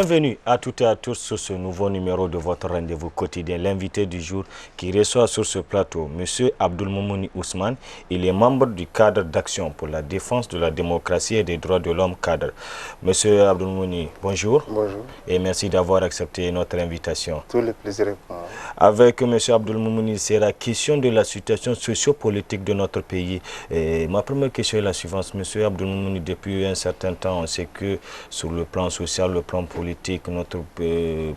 Bienvenue à toutes et à tous sur ce nouveau numéro de votre rendez-vous quotidien. L'invité du jour qui reçoit sur ce plateau, M. Abdelmoumouni Ousmane. Il est membre du cadre d'action pour la défense de la démocratie et des droits de l'homme cadre. M. Abdelmoumouni, bonjour. Bonjour. Et merci d'avoir accepté notre invitation. Tout le plaisir est pour moi. Avec M. Abdelmoumouni, c'est la question de la situation sociopolitique de notre pays. Et ma première question est la suivante. M. Abdelmoumouni, depuis un certain temps, on sait que sur le plan social, le plan politique, notre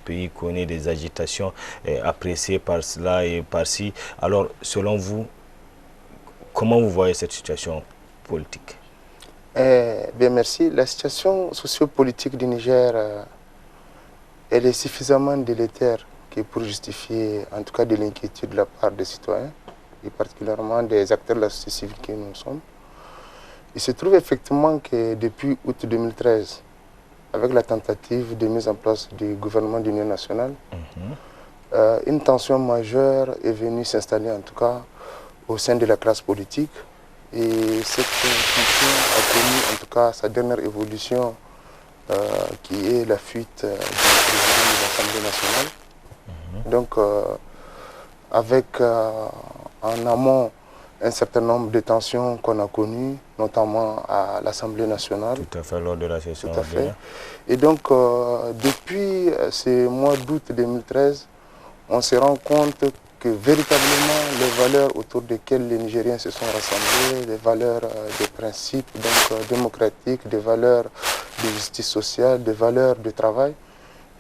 pays connaît des agitations appréciées par cela et par-ci. Alors, selon vous, comment vous voyez cette situation politique? Bien, merci. La situation sociopolitique du Niger, elle est suffisamment délétère pour justifier, en tout cas, de l'inquiétude de la part des citoyens, et particulièrement des acteurs de la société civile que nous sommes. Il se trouve effectivement que depuis août 2013, avec la tentative de mise en place du gouvernement d'union nationale, une tension majeure est venue s'installer, en tout cas, au sein de la classe politique. Et cette tension a connu, en tout cas, sa dernière évolution, qui est la fuite du président de l'Assemblée nationale. Donc, avec en amont un certain nombre de tensions qu'on a connues, notamment à l'Assemblée nationale. Tout à fait, lors de la session. Tout à fait. Et donc, depuis ce mois d'août 2013, on se rend compte que véritablement les valeurs autour desquelles les Nigériens se sont rassemblés, les valeurs des principes donc, démocratiques, des valeurs de justice sociale, des valeurs de travail,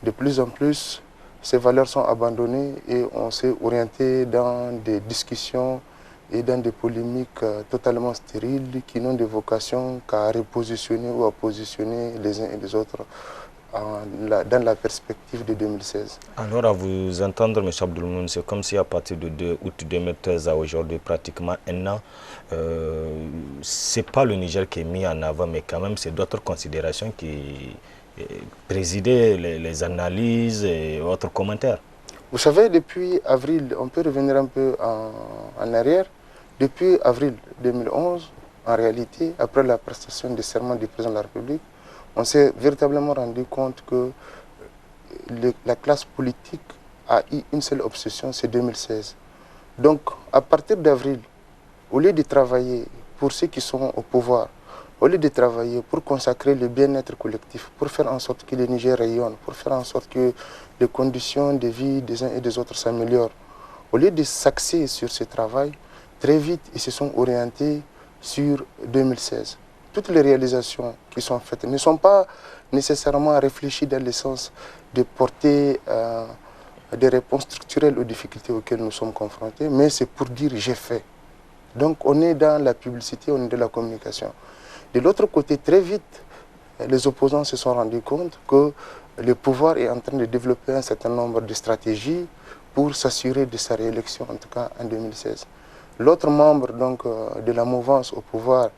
de plus en plus, ces valeurs sont abandonnées et on s'est orienté dans des discussions et dans des polémiques totalement stériles qui n'ont de vocation qu'à repositionner ou à positionner les uns et les autres dans la perspective de 2016. Alors, à vous entendre, M. Abdelmoumouni, c'est comme si à partir de 2 août 2013 à aujourd'hui, pratiquement un an, ce n'est pas le Niger qui est mis en avant, mais quand même, c'est d'autres considérations qui présidaient les analyses et autres commentaires. Vous savez, depuis avril, on peut revenir un peu en arrière, depuis avril 2011, en réalité, après la prestation de serment du président de la République, on s'est véritablement rendu compte que la classe politique a eu une seule obsession, c'est 2016. Donc, à partir d'avril, au lieu de travailler pour ceux qui sont au pouvoir, au lieu de travailler pour consacrer le bien-être collectif, pour faire en sorte que le Niger rayonne, pour faire en sorte que les conditions de vie des uns et des autres s'améliorent, au lieu de s'axer sur ce travail, très vite, ils se sont orientés sur 2016. Toutes les réalisations qui sont faites ne sont pas nécessairement réfléchies dans le sens de porter des réponses structurelles aux difficultés auxquelles nous sommes confrontés, mais c'est pour dire j'ai fait. Donc on est dans la publicité, on est dans la communication. De l'autre côté, très vite, les opposants se sont rendus compte que le pouvoir est en train de développer un certain nombre de stratégies pour s'assurer de sa réélection, en tout cas en 2016. L'autre membre donc, de la mouvance au pouvoir,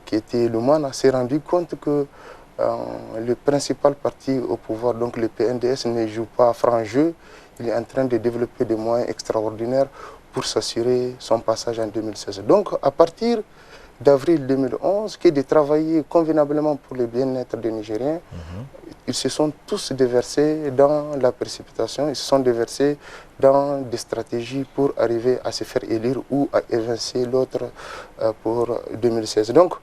qui était le MANA, s'est rendu compte que le principal parti au pouvoir, donc le PNDS, ne joue pas franc jeu. Il est en train de développer des moyens extraordinaires pour s'assurer son passage en 2016. Donc, à partir d'avril 2011, qui est de travailler convenablement pour le bien-être des Nigériens, ils se sont tous déversés dans la précipitation, ils se sont déversés dans des stratégies pour arriver à se faire élire ou à évincer l'autre pour 2016. Donc,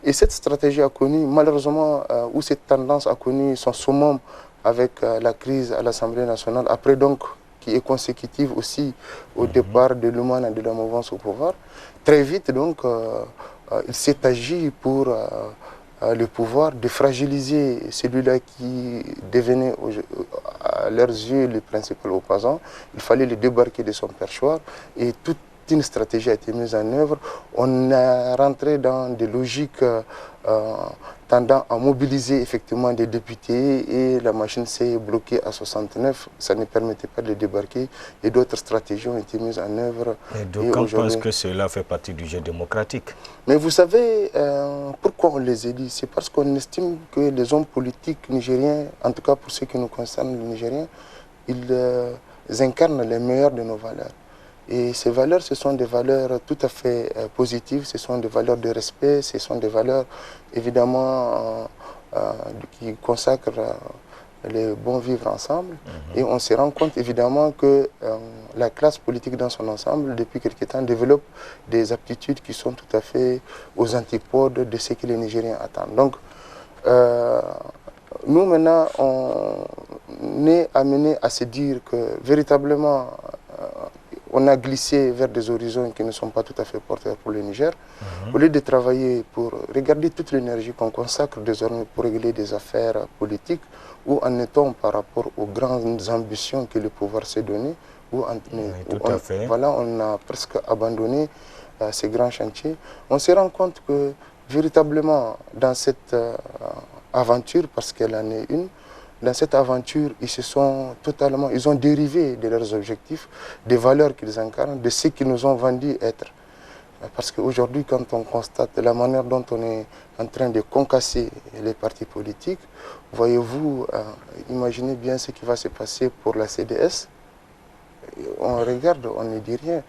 et cette stratégie a connu, malheureusement, ou cette tendance a connu son summum avec la crise à l'Assemblée nationale, après donc, qui est consécutive aussi au départ de l'Oumana et de la mouvance au pouvoir. Très vite, donc, il s'est agi pour le pouvoir de fragiliser celui-là qui devenait à leurs yeux le principal opposant. Il fallait le débarquer de son perchoir et toute une stratégie a été mise en œuvre. On est rentré dans des logiques tendant à mobiliser effectivement des députés et la machine s'est bloquée à 69. Ça ne permettait pas de les débarquer et d'autres stratégies ont été mises en œuvre. Et donc on pense que cela fait partie du jeu démocratique. Mais vous savez pourquoi on les élit? C'est parce qu'on estime que les hommes politiques nigériens, en tout cas pour ce qui nous concerne les Nigériens, ils incarnent les meilleures de nos valeurs. Et ces valeurs, ce sont des valeurs tout à fait positives, ce sont des valeurs de respect, ce sont des valeurs évidemment qui consacrent le bon vivre ensemble. Et on se rend compte évidemment que la classe politique dans son ensemble, depuis quelque temps, développe des aptitudes qui sont tout à fait aux antipodes de ce que les Nigériens attendent. Donc, nous maintenant, on est amené à se dire que véritablement, on a glissé vers des horizons qui ne sont pas tout à fait porteurs pour le Niger. Au lieu de travailler pour regarder toute l'énergie qu'on consacre désormais pour régler des affaires politiques, où en est-on par rapport aux grandes ambitions que le pouvoir s'est donné, voilà, on a presque abandonné ces grands chantiers. On se rend compte que véritablement dans cette aventure, parce qu'elle en est une, dans cette aventure, ils ont dérivé de leurs objectifs, des valeurs qu'ils incarnent, de ce qu'ils nous ont vendu être. Parce qu'aujourd'hui, quand on constate la manière dont on est en train de concasser les partis politiques, voyez-vous, imaginez bien ce qui va se passer pour la CDS. On regarde, on ne dit rien.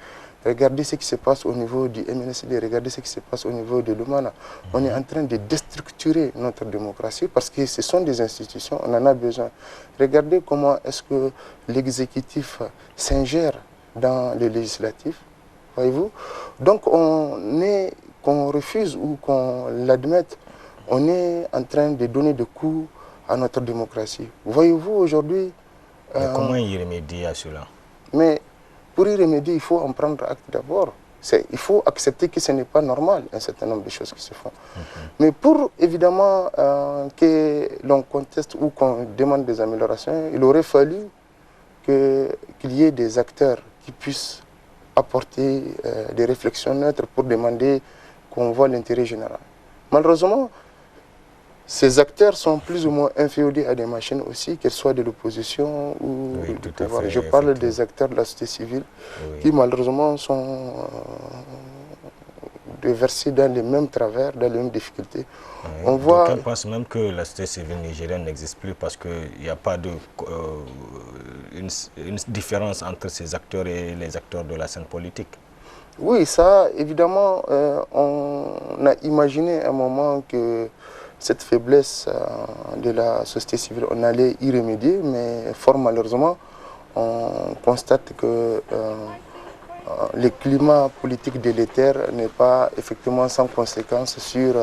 Regardez ce qui se passe au niveau du MNSD, regardez ce qui se passe au niveau de l'Umana. On est en train de déstructurer notre démocratie parce que ce sont des institutions, on en a besoin. Regardez comment est-ce que l'exécutif s'ingère dans le législatif, voyez-vous. Donc qu'on refuse ou qu'on l'admette, on est en train de donner des coups à notre démocratie. Voyez-vous aujourd'hui... comment y remédier à cela? Mais pour y remédier, il faut en prendre acte d'abord. Il faut accepter que ce n'est pas normal, un certain nombre de choses qui se font. Mais pour, évidemment, que l'on conteste ou qu'on demande des améliorations, il aurait fallu qu'il y ait des acteurs qui puissent apporter des réflexions neutres pour demander qu'on voit l'intérêt général. Malheureusement, ces acteurs sont plus ou moins inféodés à des machines aussi, qu'elles soient de l'opposition ou du pouvoir. Je parle des acteurs de la société civile qui malheureusement sont versés dans les mêmes travers, dans les mêmes difficultés. On pense même que la société civile nigérienne n'existe plus parce qu'il n'y a pas une différence entre ces acteurs et les acteurs de la scène politique. Oui, ça, évidemment, on a imaginé à un moment que cette faiblesse de la société civile, on allait y remédier, mais fort malheureusement, on constate que le climat politique délétère n'est pas effectivement sans conséquence sur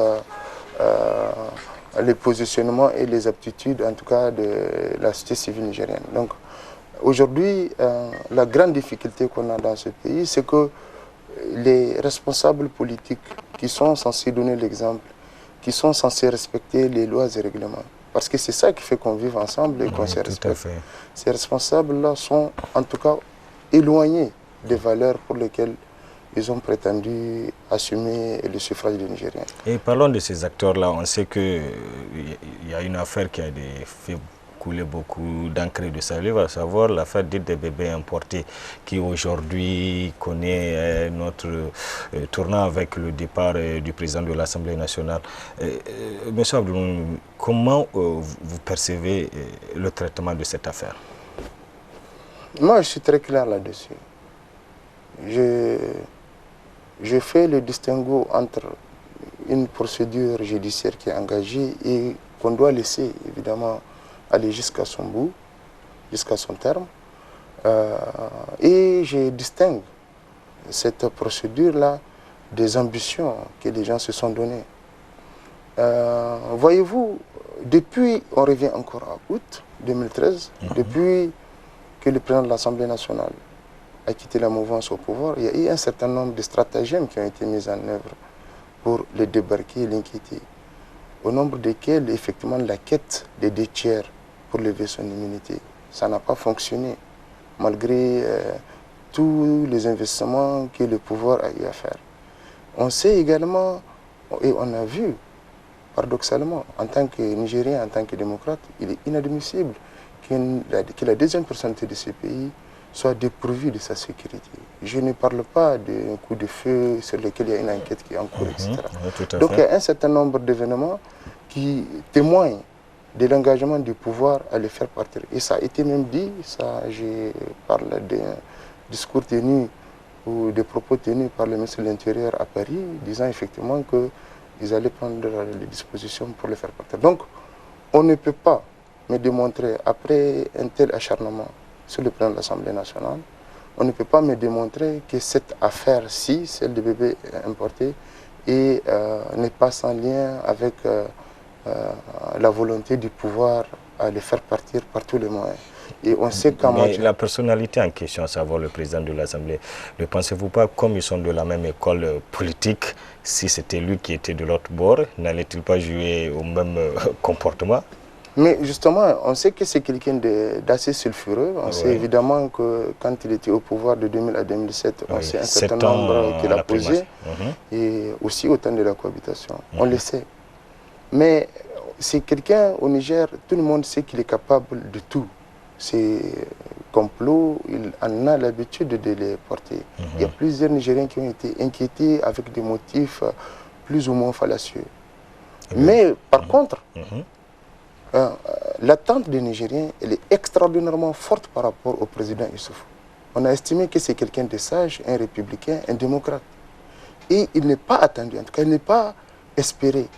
les positionnements et les aptitudes, en tout cas, de la société civile nigérienne. Donc, aujourd'hui, la grande difficulté qu'on a dans ce pays, c'est que les responsables politiques qui sont censés donner l'exemple, qui sont censés respecter les lois et règlements. Parce que c'est ça qui fait qu'on vive ensemble et qu'on se respecte. Ces responsables-là sont en tout cas éloignés des valeurs pour lesquelles ils ont prétendu assumer le suffrage des Nigériens. Et parlons de ces acteurs-là. On sait qu'il y a une affaire qui a fait couler beaucoup d'encre et de salive, à savoir l'affaire dite des bébés importés, qui aujourd'hui connaît notre tournant avec le départ du président de l'Assemblée nationale. Monsieur Abdouloum, comment vous percevez le traitement de cette affaire? Moi, je suis très clair là-dessus. Je fais le distinguo entre une procédure judiciaire qui est engagée et qu'on doit laisser, évidemment, aller jusqu'à son bout, jusqu'à son terme. Et je distingue cette procédure-là des ambitions que les gens se sont données. Voyez-vous, depuis, on revient encore à août 2013, depuis que le président de l'Assemblée nationale a quitté la mouvance au pouvoir, il y a eu un certain nombre de stratagèmes qui ont été mis en œuvre pour le débarquer et l'inquiéter, au nombre desquels, effectivement, la quête des 2 tiers pour lever son immunité. Ça n'a pas fonctionné, malgré tous les investissements que le pouvoir a eu à faire. On sait également, et on a vu, paradoxalement, en tant que Nigérien, en tant que démocrate, il est inadmissible que la deuxième personnalité de ce pays soit dépourvue de sa sécurité. Je ne parle pas d'un coup de feu sur lequel il y a une enquête qui est en cours, etc. Donc il y a un certain nombre d'événements qui témoignent de l'engagement du pouvoir à le faire partir. Et ça a été même dit, ça, je parle d'un discours tenu ou des propos tenus par le ministre de l'Intérieur à Paris, disant effectivement qu'ils allaient prendre les dispositions pour le faire partir. Donc, on ne peut pas me démontrer, après un tel acharnement sur le plan de l'Assemblée nationale, on ne peut pas me démontrer que cette affaire-ci, celle des bébés importés, n'est pas sans lien avec la volonté du pouvoir à les faire partir par tous les moyens. Et on sait qu'en Mais la personnalité en question, à savoir le président de l'Assemblée, ne pensez-vous pas, comme ils sont de la même école politique, si c'était lui qui était de l'autre bord, n'allait-il pas jouer au même comportement? Mais justement, on sait que c'est quelqu'un d'assez sulfureux. On sait évidemment que quand il était au pouvoir de 2000 à 2007, on sait un certain nombre qu'il a posé, et aussi au temps de la cohabitation. On le sait. Mais c'est quelqu'un au Niger, tout le monde sait qu'il est capable de tout. Ces complots, il en a l'habitude de les porter. Il y a plusieurs Nigériens qui ont été inquiétés avec des motifs plus ou moins fallacieux. Mais par contre, l'attente des Nigériens, elle est extraordinairement forte par rapport au président Issoufou. On a estimé que c'est quelqu'un de sage, un républicain, un démocrate. Et il n'est pas attendu, en tout cas il n'est pas espéré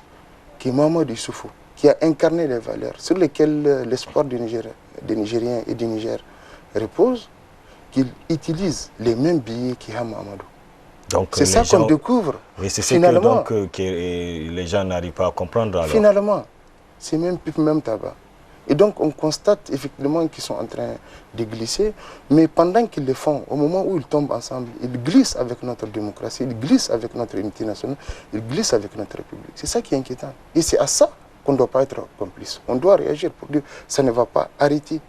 que Mahamadou Issoufou, qui a incarné les valeurs sur lesquelles l'espoir des Nigériens et du Niger repose, qu'il utilise les mêmes billets qu'Iha Mahamadou. C'est ça qu'on découvre. Et c'est finalement que les gens n'arrivent pas à comprendre. Alors. Finalement, c'est même tabac. Et donc on constate effectivement qu'ils sont en train de glisser, mais pendant qu'ils le font, au moment où ils tombent ensemble, ils glissent avec notre démocratie, ils glissent avec notre unité nationale, ils glissent avec notre République. C'est ça qui est inquiétant. Et c'est à ça qu'on ne doit pas être complice. On doit réagir pour dire ça ne va pas, arrêter.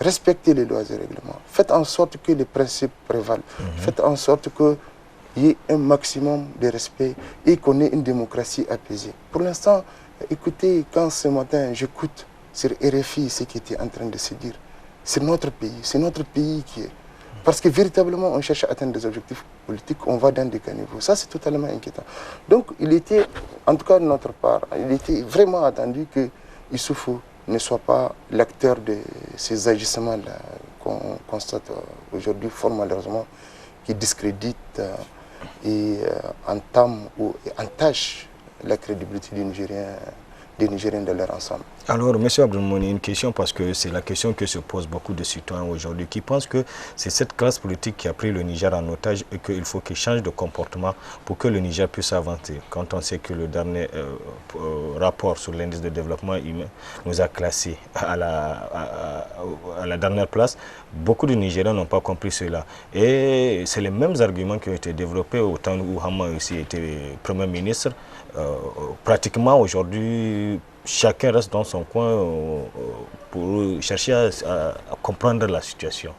Respectez les lois et règlements. Faites en sorte que les principes prévalent. Faites en sorte qu'il y ait un maximum de respect et qu'on ait une démocratie apaisée. Pour l'instant, écoutez, quand ce matin j'écoute sur RFI ce qui était en train de se dire, c'est notre pays qui est. Parce que véritablement on cherche à atteindre des objectifs politiques, on va dans des caniveaux. Ça c'est totalement inquiétant. Donc il était, en tout cas de notre part, il était vraiment attendu que Issoufou ne soit pas l'acteur de ces agissements-là qu'on constate aujourd'hui fort malheureusement, qui discréditent et entament ou entachent la crédibilité des Nigériens de leur ensemble. Alors, M. Abdelmouni, une question, parce que c'est la question que se posent beaucoup de citoyens aujourd'hui, qui pensent que c'est cette classe politique qui a pris le Niger en otage et qu'il faut qu'il change de comportement pour que le Niger puisse avancer. Quand on sait que le dernier rapport sur l'indice de développement humain nous a classés à la dernière place, beaucoup de Nigériens n'ont pas compris cela. Et c'est les mêmes arguments qui ont été développés au temps où Hama aussi était Premier ministre. Pratiquement aujourd'hui, chacun reste dans son coin pour chercher à comprendre la situation.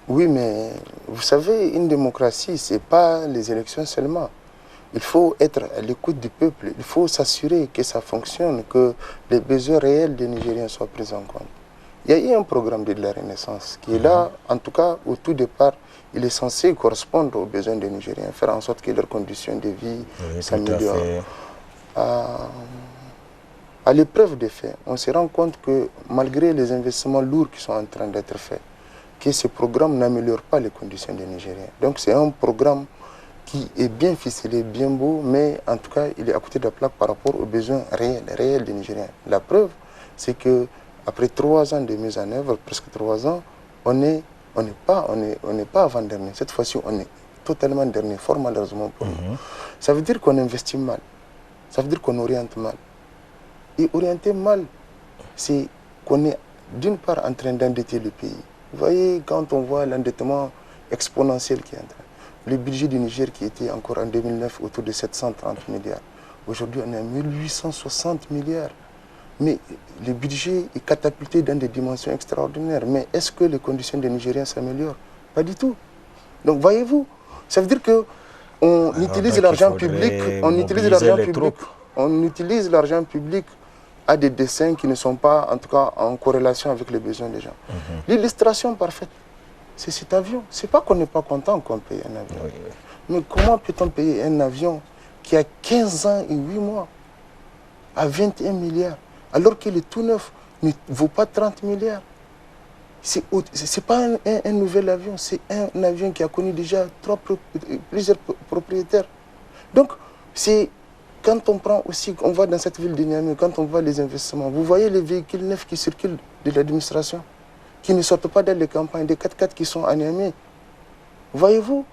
Oui, mais vous savez, une démocratie, ce n'est pas les élections seulement. Il faut être à l'écoute du peuple. Il faut s'assurer que ça fonctionne, que les besoins réels des Nigériens soient pris en compte. Il y a eu un programme de la Renaissance qui est là, en tout cas, au tout départ, il est censé correspondre aux besoins des Nigériens, faire en sorte que leurs conditions de vie s'améliorent. À l'épreuve des faits, on se rend compte que malgré les investissements lourds qui sont en train d'être faits, que ce programme n'améliore pas les conditions des Nigériens. Donc c'est un programme qui est bien ficelé, bien beau, mais en tout cas, il est à côté de la plaque par rapport aux besoins réels des Nigériens. La preuve, c'est que après 3 ans de mise en œuvre, presque 3 ans, on n'est pas avant-dernier. Cette fois-ci, on est totalement dernier, fort malheureusement pour nous. Ça veut dire qu'on investit mal. Ça veut dire qu'on oriente mal. Et orienter mal, c'est qu'on est d'une part en train d'endetter le pays. Vous voyez, quand on voit l'endettement exponentiel qui est en train, le budget du Niger qui était encore en 2009 autour de 730 milliards, aujourd'hui on est à 1860 milliards. Mais le budget est catapulté dans des dimensions extraordinaires. Mais est-ce que les conditions des Nigériens s'améliorent? Pas du tout. Donc voyez-vous, ça veut dire qu'on utilise l'argent public, on utilise l'argent public à des dessins qui ne sont pas, en tout cas, en corrélation avec les besoins des gens. L'illustration parfaite, c'est cet avion. C'est pas qu'on n'est pas content qu'on paye un avion. Mais comment peut-on payer un avion qui a 15 ans et 8 mois à 21 milliards, alors que le tout neuf ne vaut pas 30 milliards? Ce n'est pas un nouvel avion, c'est un avion qui a connu déjà plusieurs propriétaires. Donc, c'est quand on prend aussi, on va dans cette ville de Niamey, quand on voit les investissements, vous voyez les véhicules neufs qui circulent de l'administration, qui ne sortent pas dans les campagnes, des 4x4 qui sont à Niamey. Voyez-vous,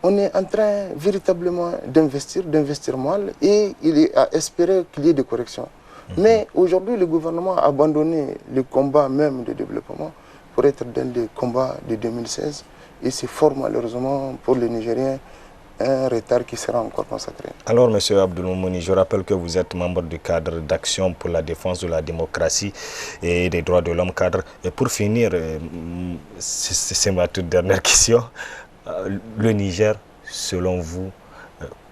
on est en train véritablement d'investir mal, et il est à espérer qu'il y ait des corrections. Mais aujourd'hui, le gouvernement a abandonné le combat même de développement pour être dans le combat de 2016. Et c'est fort malheureusement pour les Nigériens un retard qui sera encore consacré. Alors, M. Abdulmoumouni, je rappelle que vous êtes membre du cadre d'action pour la défense de la démocratie et des droits de l'homme cadre. Et pour finir, c'est ma toute dernière question. Le Niger, selon vous,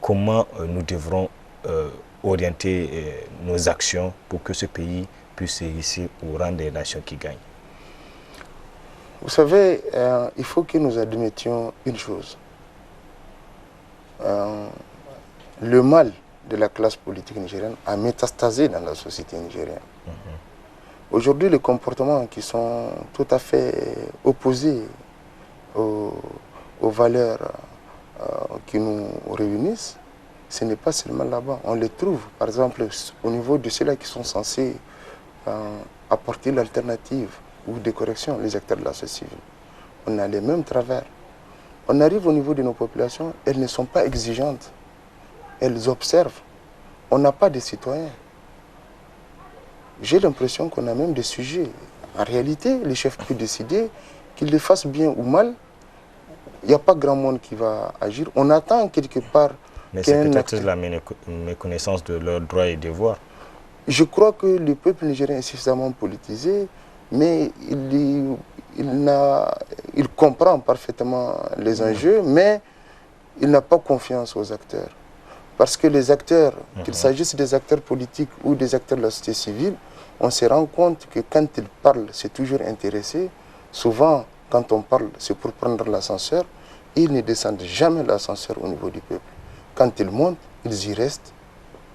comment nous devrons orienter nos actions pour que ce pays puisse réussir au rang des nations qui gagnent? Vous savez, il faut que nous admettions une chose. Le mal de la classe politique nigérienne a métastasé dans la société nigérienne. Aujourd'hui, les comportements qui sont tout à fait opposés aux valeurs qui nous réunissent, ce n'est pas seulement là-bas. On les trouve, par exemple, au niveau de ceux-là qui sont censés apporter l'alternative ou des corrections, les acteurs de la société civile. On a les mêmes travers. On arrive au niveau de nos populations, elles ne sont pas exigeantes. Elles observent. On n'a pas de citoyens. J'ai l'impression qu'on a même des sujets. En réalité, les chefs peuvent décider qu'ils les fassent bien ou mal. Il n'y a pas grand monde qui va agir. On attend quelque part. Mais c'est peut-être la méconnaissance de leurs droits et devoirs. Je crois que le peuple nigérien est suffisamment politisé, mais il comprend parfaitement les enjeux, mais il n'a pas confiance aux acteurs. Parce que les acteurs, qu'il s'agisse des acteurs politiques ou des acteurs de la société civile, on se rend compte que quand ils parlent, c'est toujours intéressé. Souvent, quand on parle, c'est pour prendre l'ascenseur. Ils ne descendent jamais l'ascenseur au niveau du peuple. Quand ils montent, ils y restent,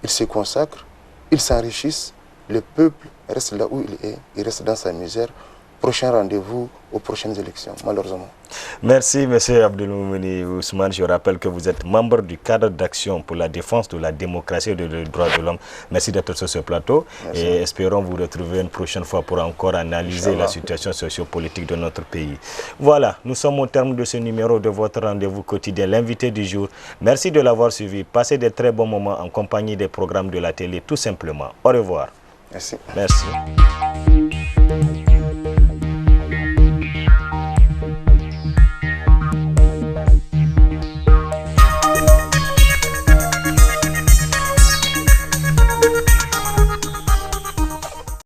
ils se consacrent, ils s'enrichissent. Le peuple reste là où il est, il reste dans sa misère. Prochain rendez-vous aux prochaines élections, malheureusement. Merci, M. Abdulmoumouni Ousmane. Je rappelle que vous êtes membre du cadre d'action pour la défense de la démocratie et des droits de l'homme. Merci d'être sur ce plateau. Merci. Et espérons vous retrouver une prochaine fois pour encore analyser la situation sociopolitique de notre pays. Voilà, nous sommes au terme de ce numéro de votre rendez-vous quotidien, l'invité du jour. Merci de l'avoir suivi. Passez de très bons moments en compagnie des programmes de la télé, tout simplement. Au revoir. Merci. Merci.